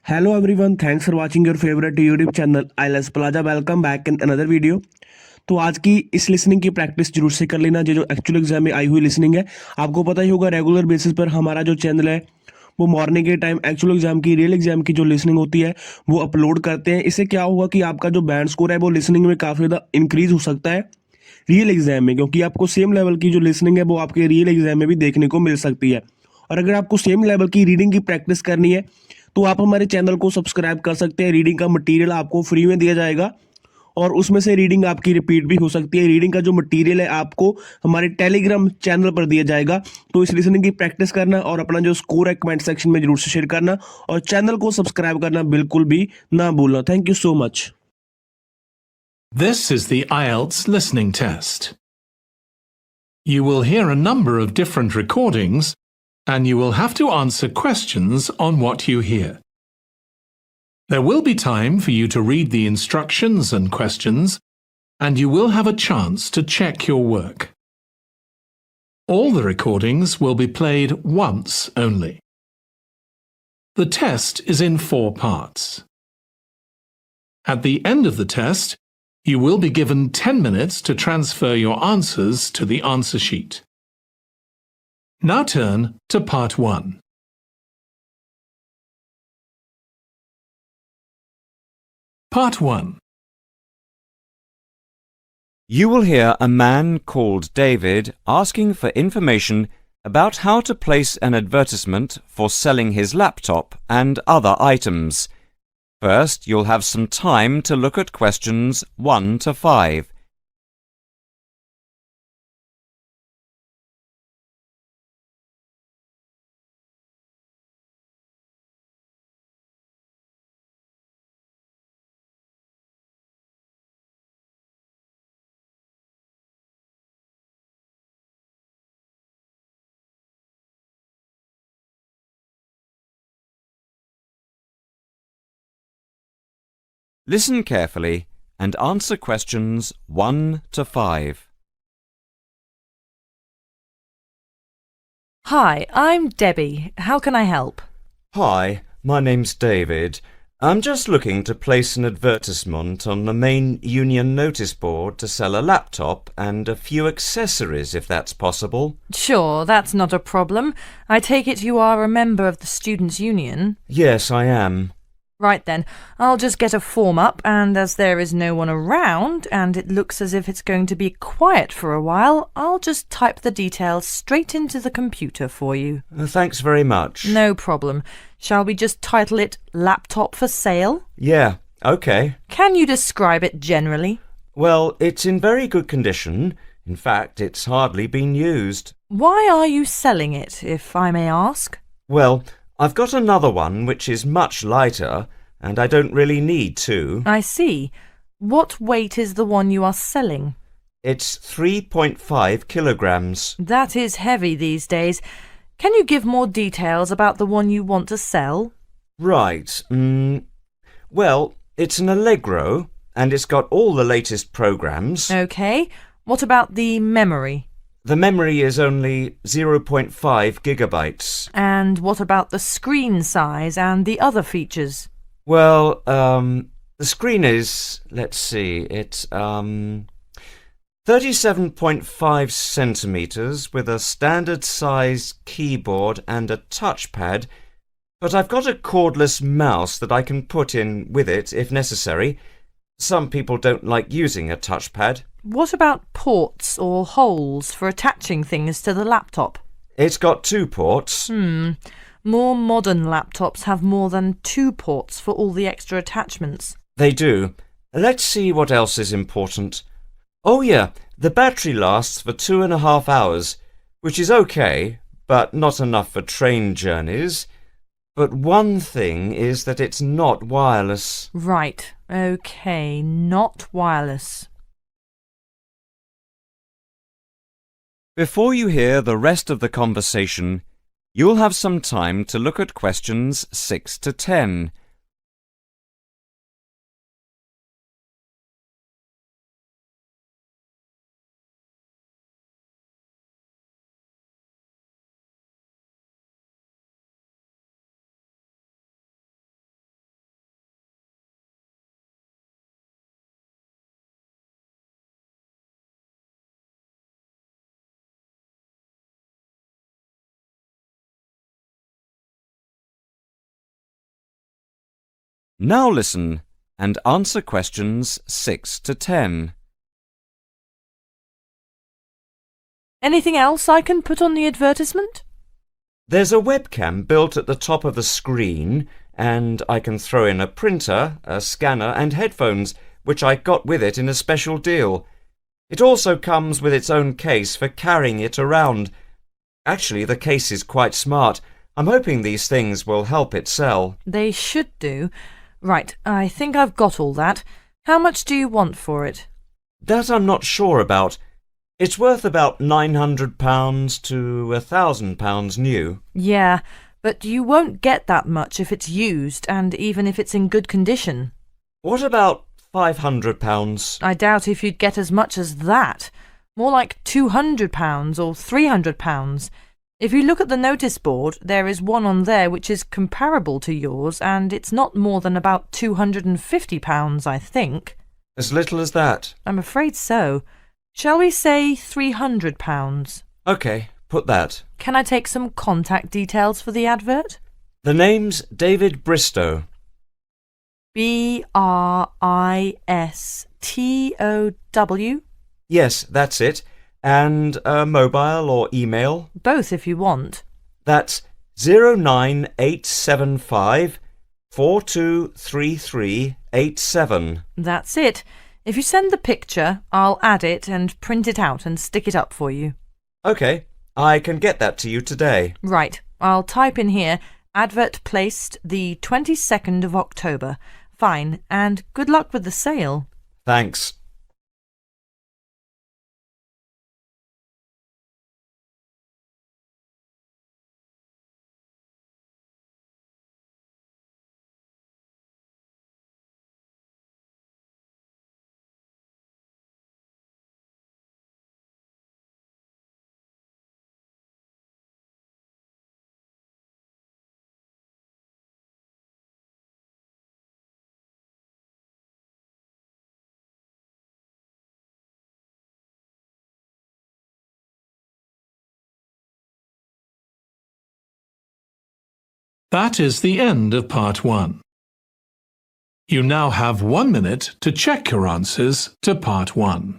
Hello everyone, thanks for watching your favorite YouTube channel IELTS Plaza. Welcome back in another video. तो आज की इस listening की practice जरूर से कर लेना जो एक्चुअल एग्जाम में आई हुई लिसनिंग है। आपको पता ही होगा रेगुलर बेसिस पर हमारा जो चैनल है वो मॉर्निंग के टाइम एक्चुअल एग्जाम की रियल एग्जाम की जो लिसनिंग होती है वो अपलोड करते हैं। इससे क्या होगा कि आपका जो बैंड स्कोर है वो लिसनिंग में काफ़ी ज़्यादा इंक्रीज हो सकता है रियल एग्जाम में, क्योंकि आपको सेम लेवल की जो लिसनिंग है वो आपके रियल एग्जाम में भी देखने को मिल सकती है। और अगर आपको सेम लेवल की रीडिंग की प्रैक्टिस करनी है तो आप हमारे चैनल को सब्सक्राइब कर सकते हैं। रीडिंग का मटेरियल आपको फ्री में दिया जाएगा और उसमें से रीडिंग आपकी रिपीट भी हो सकती है। रीडिंग का जो मटेरियल है आपको हमारे टेलीग्राम चैनल पर दिया जाएगा। तो इस लिसनिंग की प्रैक्टिस करना और अपना जो स्कोर है कमेंट सेक्शन में जरूर से शेयर करना और चैनल को सब्सक्राइब करना बिल्कुल भी ना भूलना। Thank you so much. This is the IELTS listening test. You will hear a number of different recordings and you will have to answer questions on what you hear. There will be time for you to read the instructions and questions, and you will have a chance to check your work. All the recordings will be played once only. The test is in 4 parts. At the end of the test, you will be given 10 minutes to transfer your answers to the answer sheet. Now turn to part 1. Part 1. You will hear a man called David asking for information about how to place an advertisement for selling his laptop and other items. First, you'll have some time to look at questions 1 to 5. Listen carefully and answer questions 1 to 5. Hi, I'm Debbie. How can I help? Hi, my name's David. I'm just looking to place an advertisement on the main union notice board to sell a laptop and a few accessories, if that's possible. Sure, that's not a problem. I take it you are a member of the Students' Union? Yes, I am. Right then, I'll just get a form up, and as there is no one around, and it looks as if it's going to be quiet for a while, I'll just type the details straight into the computer for you. Thanks very much. No problem. Shall we just title it Laptop for Sale? Yeah, OK. Can you describe it generally? Well, it's in very good condition. In fact, it's hardly been used. Why are you selling it, if I may ask? Well, I've got another one which is much lighter, and I don't really need two. I see. What weight is the one you are selling? It's 3.5 kilograms. That is heavy these days. Can you give more details about the one you want to sell? Right. Well, it's an Allegro, and it's got all the latest programs. OK. What about the memory? The memory is only 0.5 gigabytes. And what about the screen size and the other features? Well, the screen is, let's see, it's 37.5 centimeters with a standard size keyboard and a touchpad, but I've got a cordless mouse that I can put in with it if necessary. Some people don't like using a touchpad. What about ports or holes for attaching things to the laptop? It's got 2 ports. More modern laptops have more than 2 ports for all the extra attachments. They do. Let's see what else is important. Oh yeah, the battery lasts for 2.5 hours, which is okay, but not enough for train journeys. But one thing is that it's not wireless. Right, OK, not wireless. Before you hear the rest of the conversation, you'll have some time to look at questions 6 to 10. Now listen and answer questions 6 to 10. Anything else I can put on the advertisement? There's a webcam built at the top of the screen, and I can throw in a printer, a scanner and headphones, which I got with it in a special deal. It also comes with its own case for carrying it around. Actually, the case is quite smart. I'm hoping these things will help it sell. They should do. Right, I think I've got all that. How much do you want for it? That I'm not sure about. It's worth about £900 to £1,000 new. Yeah, but you won't get that much if it's used, and even if it's in good condition. What about £500? I doubt if you'd get as much as that. More like £200 or £300. If you look at the notice board, there is one on there which is comparable to yours, and it's not more than about £250, I think. As little as that? I'm afraid so. Shall we say £300? OK, put that. Can I take some contact details for the advert? The name's David Bristow. Bristow? Yes, that's it. And a mobile or email? Both if you want. That's 09875 423387. That's it. If you send the picture, I'll add it and print it out and stick it up for you. OK, I can get that to you today. Right, I'll type in here, advert placed the 22nd of October. Fine, and good luck with the sale. Thanks. That is the end of part 1. You now have 1 minute to check your answers to part 1.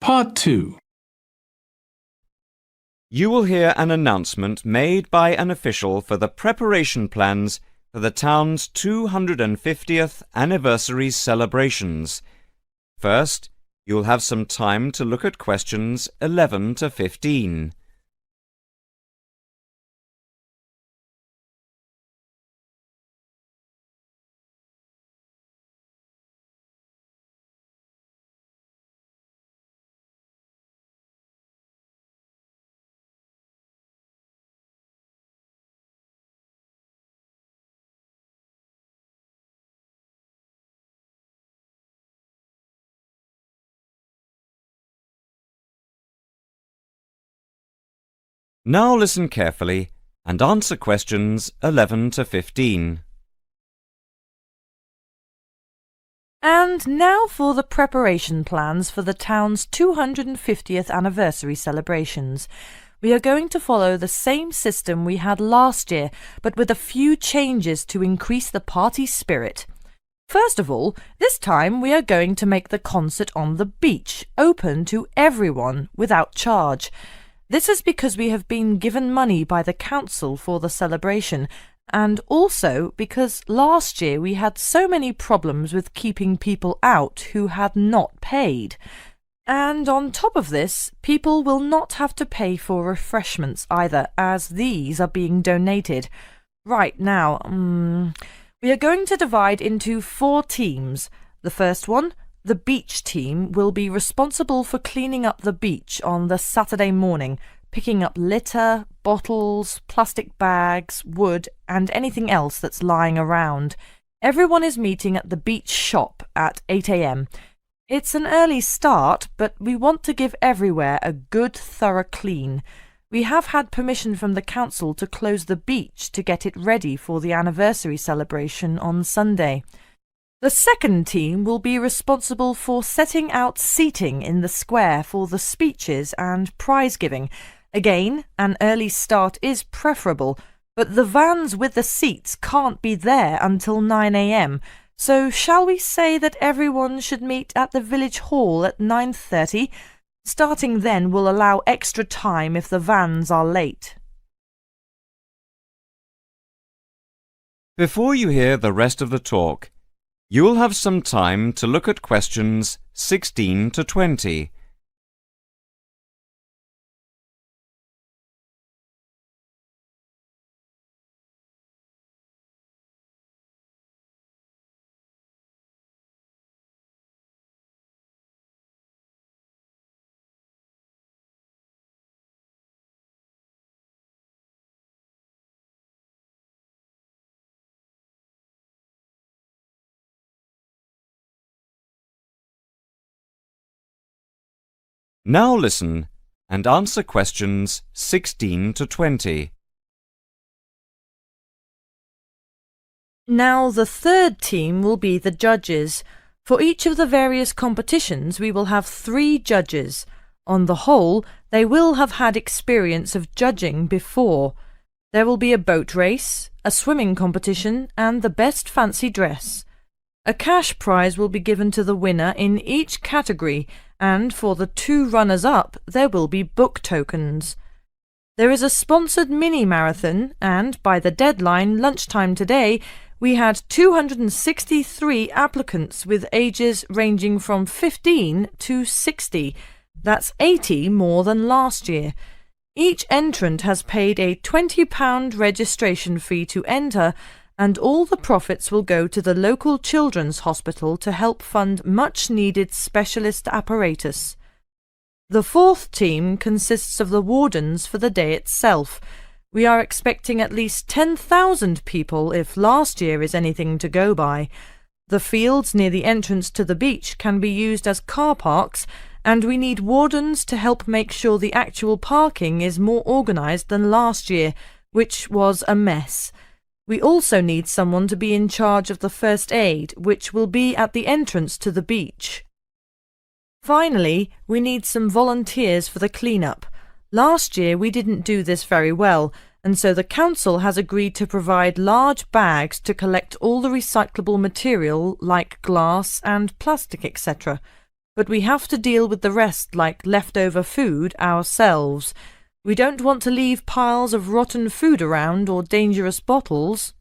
Part 2. You will hear an announcement made by an official for the preparation plans for the town's 250th anniversary celebrations. First, you will have some time to look at questions 11 to 15. Now listen carefully and answer questions 11 to 15. And now for the preparation plans for the town's 250th anniversary celebrations. We are going to follow the same system we had last year, but with a few changes to increase the party spirit. First of all, this time we are going to make the concert on the beach open to everyone without charge. This is because we have been given money by the council for the celebration, And also because last year we had so many problems with keeping people out who had not paid. And on top of this, people will not have to pay for refreshments either, as these are being donated. Right now, we are going to divide into 4 teams. The first one, the beach team, will be responsible for cleaning up the beach on the Saturday morning, picking up litter, bottles, plastic bags, wood, and anything else that's lying around. Everyone is meeting at the beach shop at 8 a.m. It's an early start, but we want to give everywhere a good, thorough clean. We have had permission from the council to close the beach to get it ready for the anniversary celebration on Sunday. The second team will be responsible for setting out seating in the square for the speeches and prize giving. Again, an early start is preferable, but the vans with the seats can't be there until 9 a.m. So shall we say that everyone should meet at the village hall at 9:30? Starting then will allow extra time if the vans are late. Before you hear the rest of the talk, you will have some time to look at questions 16 to 20. Now listen and answer questions 16 to 20. Now the third team will be the judges. For each of the various competitions we will have 3 judges. On the whole, they will have had experience of judging before. There will be a boat race, a swimming competition, and the best fancy dress. A cash prize will be given to the winner in each category, and for the 2 runners-up there will be book tokens. There is a sponsored mini-marathon, and by the deadline lunchtime today, we had 263 applicants with ages ranging from 15 to 60. That's 80 more than last year. Each entrant has paid a £20 registration fee to enter, and all the profits will go to the local children's hospital to help fund much-needed specialist apparatus. The fourth team consists of the wardens for the day itself. We are expecting at least 10,000 people if last year is anything to go by. The fields near the entrance to the beach can be used as car parks, and we need wardens to help make sure the actual parking is more organised than last year, which was a mess. We also need someone to be in charge of the first aid, which will be at the entrance to the beach. Finally, we need some volunteers for the clean-up. Last year we didn't do this very well, and so the council has agreed to provide large bags to collect all the recyclable material like glass and plastic, etc. But we have to deal with the rest, like leftover food, ourselves. We don't want to leave piles of rotten food around or dangerous bottles.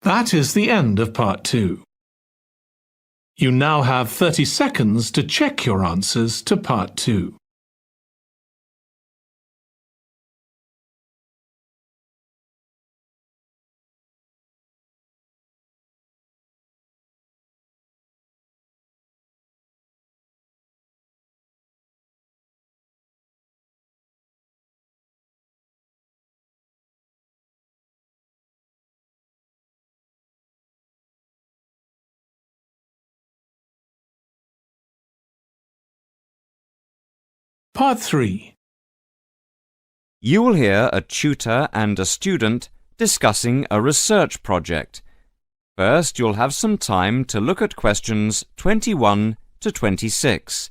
That is the end of part 2. You now have 30 seconds to check your answers to part 2. Part 3. You will hear a tutor and a student discussing a research project. First, you'll have some time to look at questions 21 to 26.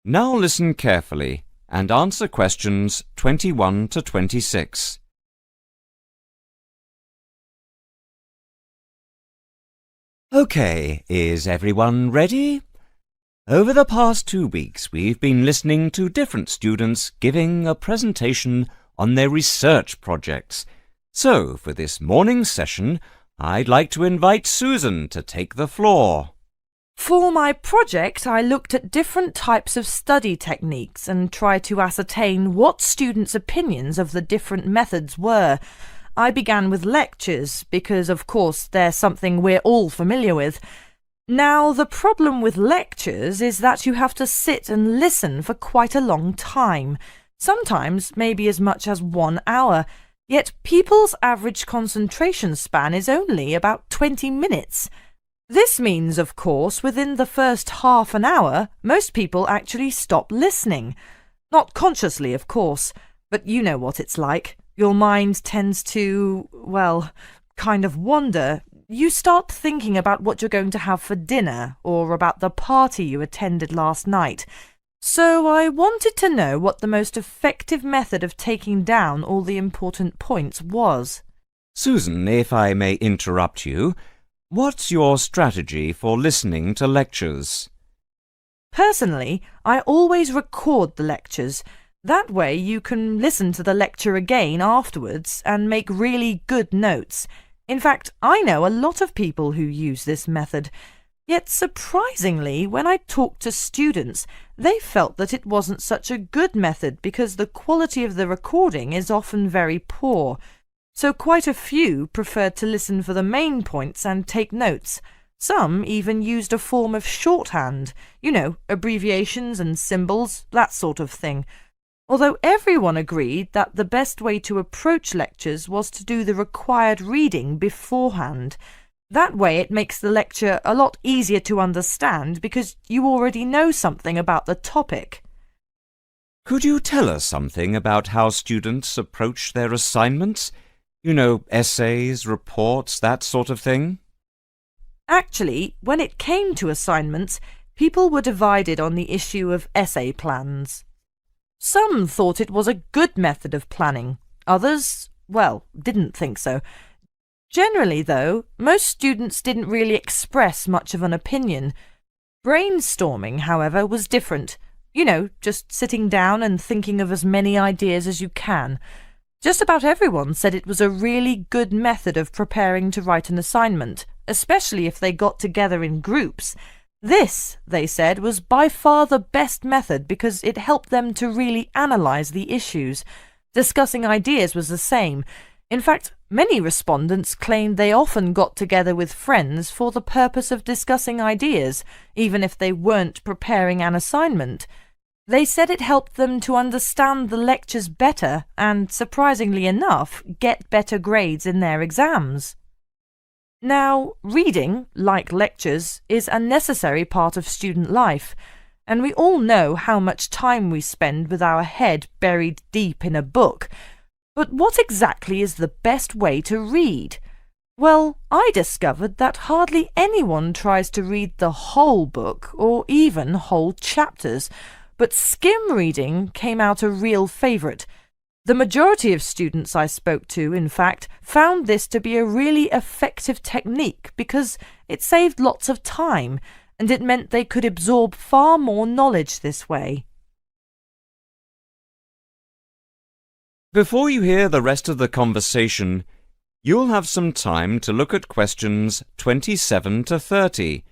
Now listen carefully and answer questions 21 to 26. OK, is everyone ready? Over the past 2 weeks, we've been listening to different students giving a presentation on their research projects. So, for this morning's session, I'd like to invite Susan to take the floor. For my project, I looked at different types of study techniques and tried to ascertain what students' opinions of the different methods were. I began with lectures because, of course, they're something we're all familiar with. Now, the problem with lectures is that you have to sit and listen for quite a long time, sometimes maybe as much as 1 hour. Yet people's average concentration span is only about 20 minutes. This means, of course, within the first half an hour, most people actually stop listening. Not consciously, of course, but you know what it's like. Your mind tends to, well, kind of wander. You start thinking about what you're going to have for dinner or about the party you attended last night. So I wanted to know what the most effective method of taking down all the important points was. Susan, if I may interrupt you, what's your strategy for listening to lectures? Personally, I always record the lectures. That way you can listen to the lecture again afterwards and make really good notes. In fact, I know a lot of people who use this method. Yet surprisingly, when I talked to students, they felt that it wasn't such a good method because the quality of the recording is often very poor. So quite a few preferred to listen for the main points and take notes. Some even used a form of shorthand, abbreviations and symbols, that sort of thing. Although everyone agreed that the best way to approach lectures was to do the required reading beforehand. That way it makes the lecture a lot easier to understand because you already know something about the topic. Could you tell us something about how students approach their assignments? Essays, reports, that sort of thing? Actually, when it came to assignments, people were divided on the issue of essay plans. Some thought it was a good method of planning. Others, didn't think so. Generally, though, most students didn't really express much of an opinion. Brainstorming, however, was different. Just sitting down and thinking of as many ideas as you can. Just about everyone said it was a really good method of preparing to write an assignment, especially if they got together in groups. This, they said, was by far the best method because it helped them to really analyse the issues. Discussing ideas was the same. In fact, many respondents claimed they often got together with friends for the purpose of discussing ideas, even if they weren't preparing an assignment. They said it helped them to understand the lectures better and, surprisingly enough, get better grades in their exams. Now, reading, like lectures, is a necessary part of student life, and we all know how much time we spend with our head buried deep in a book. But what exactly is the best way to read? Well, I discovered that hardly anyone tries to read the whole book or even whole chapters, but skim reading came out a real favourite. The majority of students I spoke to, in fact, found this to be a really effective technique because it saved lots of time and it meant they could absorb far more knowledge this way. Before you hear the rest of the conversation, you'll have some time to look at questions 27 to 30.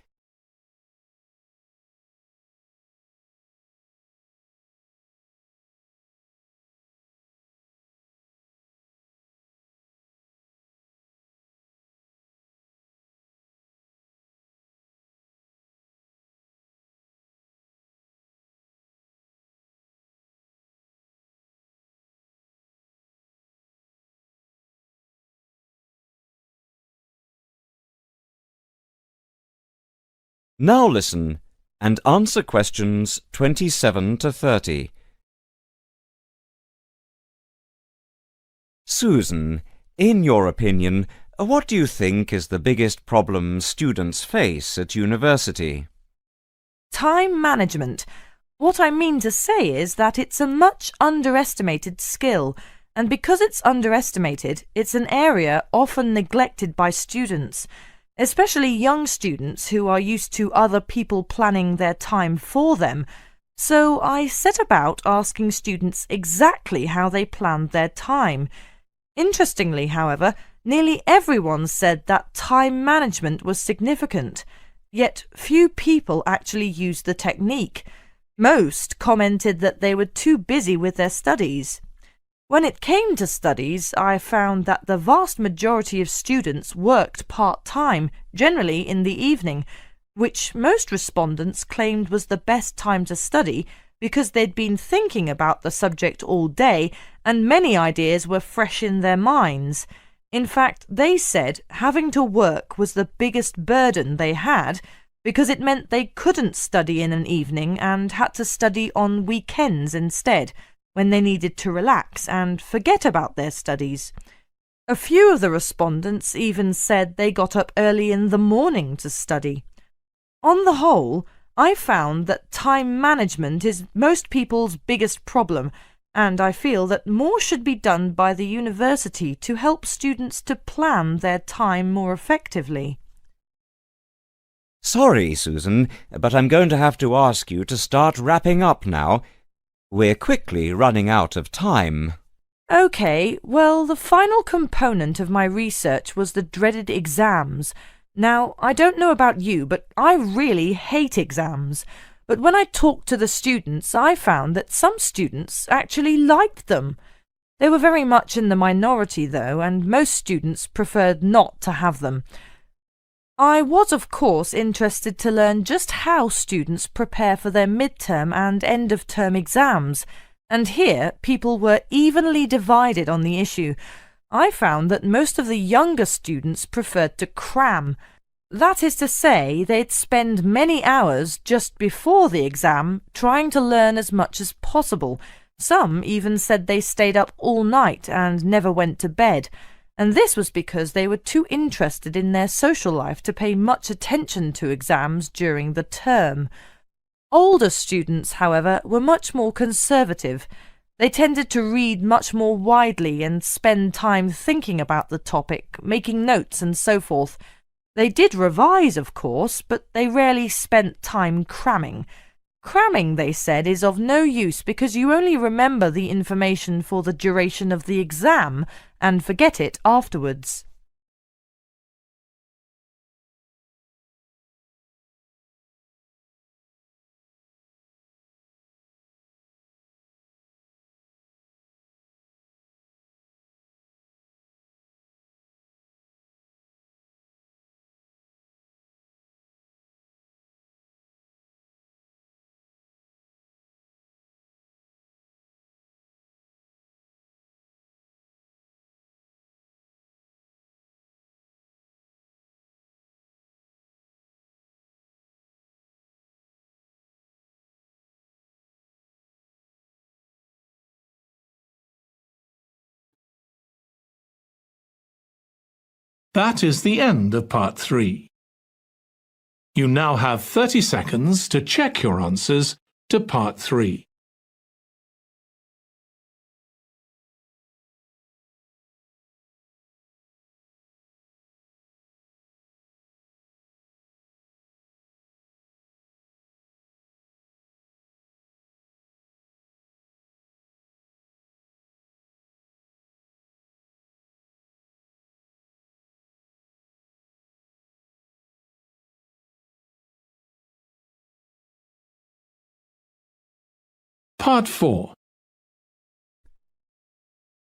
Now listen and answer questions 27 to 30. Susan, in your opinion, what do you think is the biggest problem students face at university? Time management. What I mean to say is that it's a much underestimated skill, and because it's underestimated, it's an area often neglected by students, especially young students who are used to other people planning their time for them. So I set about asking students exactly how they planned their time. Interestingly, however, nearly everyone said that time management was significant, yet few people actually used the technique. Most commented that they were too busy with their studies. When it came to studies, I found that the vast majority of students worked part-time, generally in the evening, which most respondents claimed was the best time to study because they'd been thinking about the subject all day and many ideas were fresh in their minds. In fact, they said having to work was the biggest burden they had because it meant they couldn't study in an evening and had to study on weekends instead, when they needed to relax and forget about their studies. A few of the respondents even said they got up early in the morning to study. On the whole, I found that time management is most people's biggest problem, and I feel that more should be done by the university to help students to plan their time more effectively. Sorry, Susan, but I'm going to have to ask you to start wrapping up now. We're quickly running out of time. OK, well, the final component of my research was the dreaded exams. Now, I don't know about you, but I really hate exams. But when I talked to the students, I found that some students actually liked them. They were very much in the minority, though, and most students preferred not to have them. I was, of course, interested to learn just how students prepare for their midterm and end-of-term exams, and here people were evenly divided on the issue. I found that most of the younger students preferred to cram. That is to say, they'd spend many hours just before the exam trying to learn as much as possible. Some even said they stayed up all night and never went to bed. And this was because they were too interested in their social life to pay much attention to exams during the term. Older students, however, were much more conservative. They tended to read much more widely and spend time thinking about the topic, making notes and so forth. They did revise, of course, but they rarely spent time cramming. Cramming, they said, is of no use because you only remember the information for the duration of the exam and forget it afterwards. That is the end of part 3. You now have 30 seconds to check your answers to part 3. Part 4.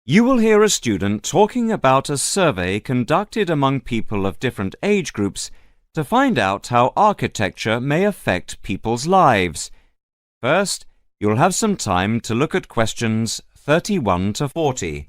You will hear a student talking about a survey conducted among people of different age groups to find out how architecture may affect people's lives. First, you'll have some time to look at questions 31 to 40.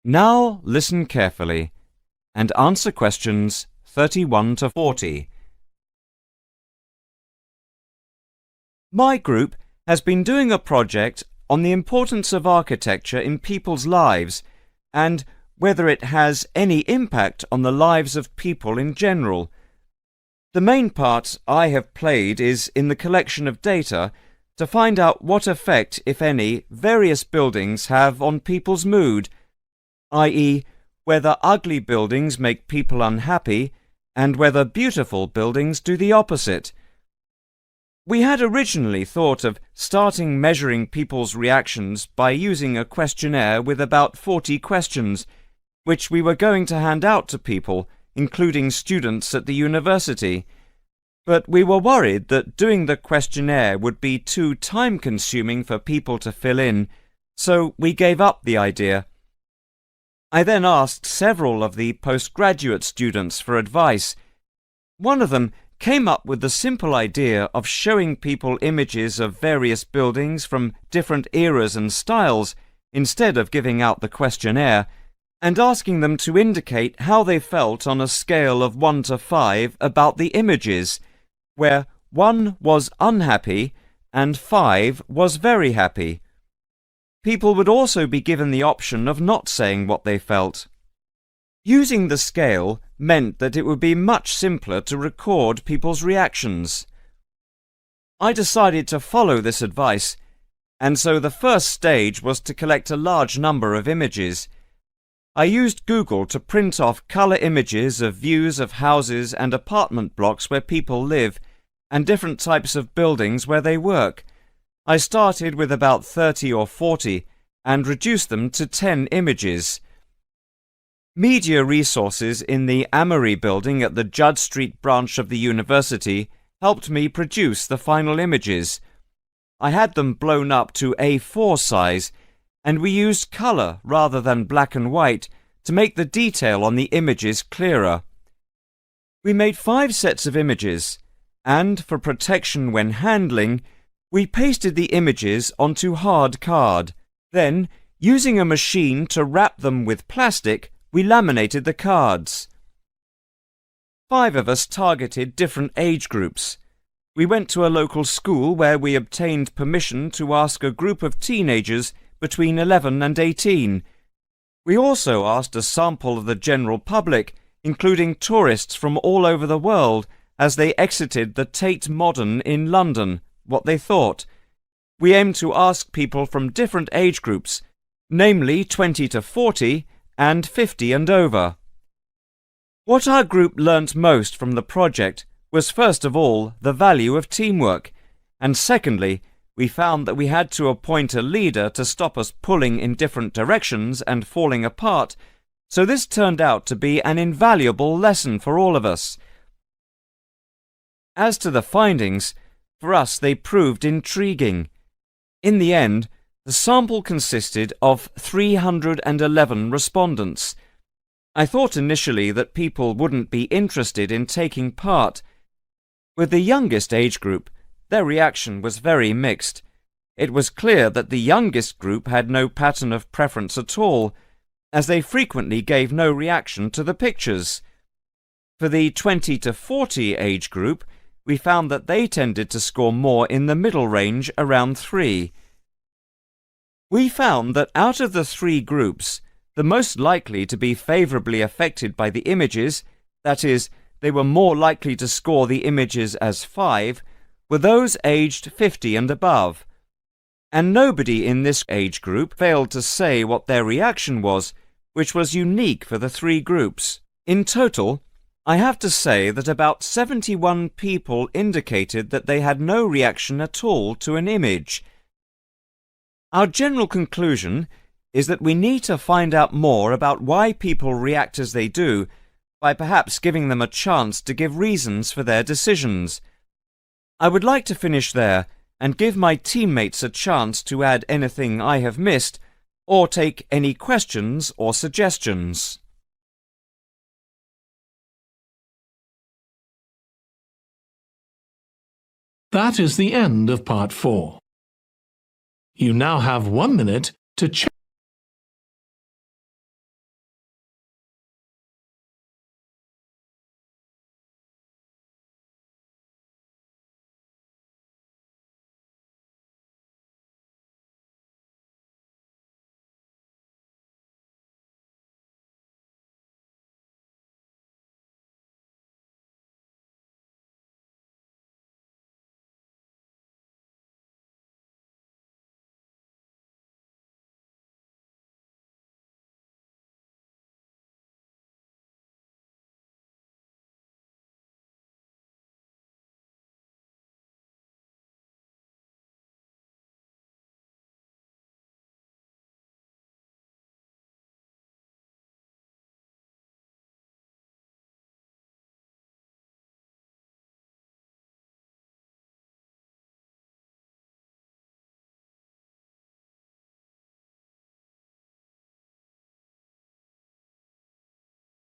Now listen carefully and answer questions 31 to 40. My group has been doing a project on the importance of architecture in people's lives and whether it has any impact on the lives of people in general. The main part I have played is in the collection of data to find out what effect, if any, various buildings have on people's mood, i.e., whether ugly buildings make people unhappy and whether beautiful buildings do the opposite. We had originally thought of starting measuring people's reactions by using a questionnaire with about 40 questions, which we were going to hand out to people, including students at the university. But we were worried that doing the questionnaire would be too time-consuming for people to fill in, so we gave up the idea. I then asked several of the postgraduate students for advice. One of them came up with the simple idea of showing people images of various buildings from different eras and styles instead of giving out the questionnaire, and asking them to indicate how they felt on a scale of 1 to 5 about the images, where 1 was unhappy and 5 was very happy. People would also be given the option of not saying what they felt. Using the scale meant that it would be much simpler to record people's reactions. I decided to follow this advice, and so the first stage was to collect a large number of images. I used Google to print off colour images of views of houses and apartment blocks where people live, and different types of buildings where they work. I started with about 30 or 40 and reduced them to 10 images. Media resources in the Amory building at the Judd Street branch of the university helped me produce the final images. I had them blown up to A4 size, and we used colour rather than black and white to make the detail on the images clearer. We made 5 sets of images, and for protection when handling, we pasted the images onto hard card. Then, using a machine to wrap them with plastic, we laminated the cards. 5 of us targeted different age groups. We went to a local school where we obtained permission to ask a group of teenagers between 11 and 18. We also asked a sample of the general public, including tourists from all over the world, as they exited the Tate Modern in London, what they thought. We aimed to ask people from different age groups, namely 20 to 40 and 50 and over. What our group learnt most from the project was first of all the value of teamwork, and secondly, we found that we had to appoint a leader to stop us pulling in different directions and falling apart, so this turned out to be an invaluable lesson for all of us. As to the findings, for us they proved intriguing. In the end, the sample consisted of 311 respondents. I thought initially that people wouldn't be interested in taking part. With the youngest age group, their reaction was very mixed. It was clear that the youngest group had no pattern of preference at all, as they frequently gave no reaction to the pictures. For the 20 to 40 age group, we found that they tended to score more in the middle range, around 3. We found that out of the 3 groups, the most likely to be favourably affected by the images, that is, they were more likely to score the images as 5, were those aged 50 and above. And nobody in this age group failed to say what their reaction was, which was unique for the 3 groups. In total, I have to say that about 71 people indicated that they had no reaction at all to an image. Our general conclusion is that we need to find out more about why people react as they do, by perhaps giving them a chance to give reasons for their decisions. I would like to finish there and give my teammates a chance to add anything I have missed, or take any questions or suggestions. That is the end of part 4. You now have 1 minute to check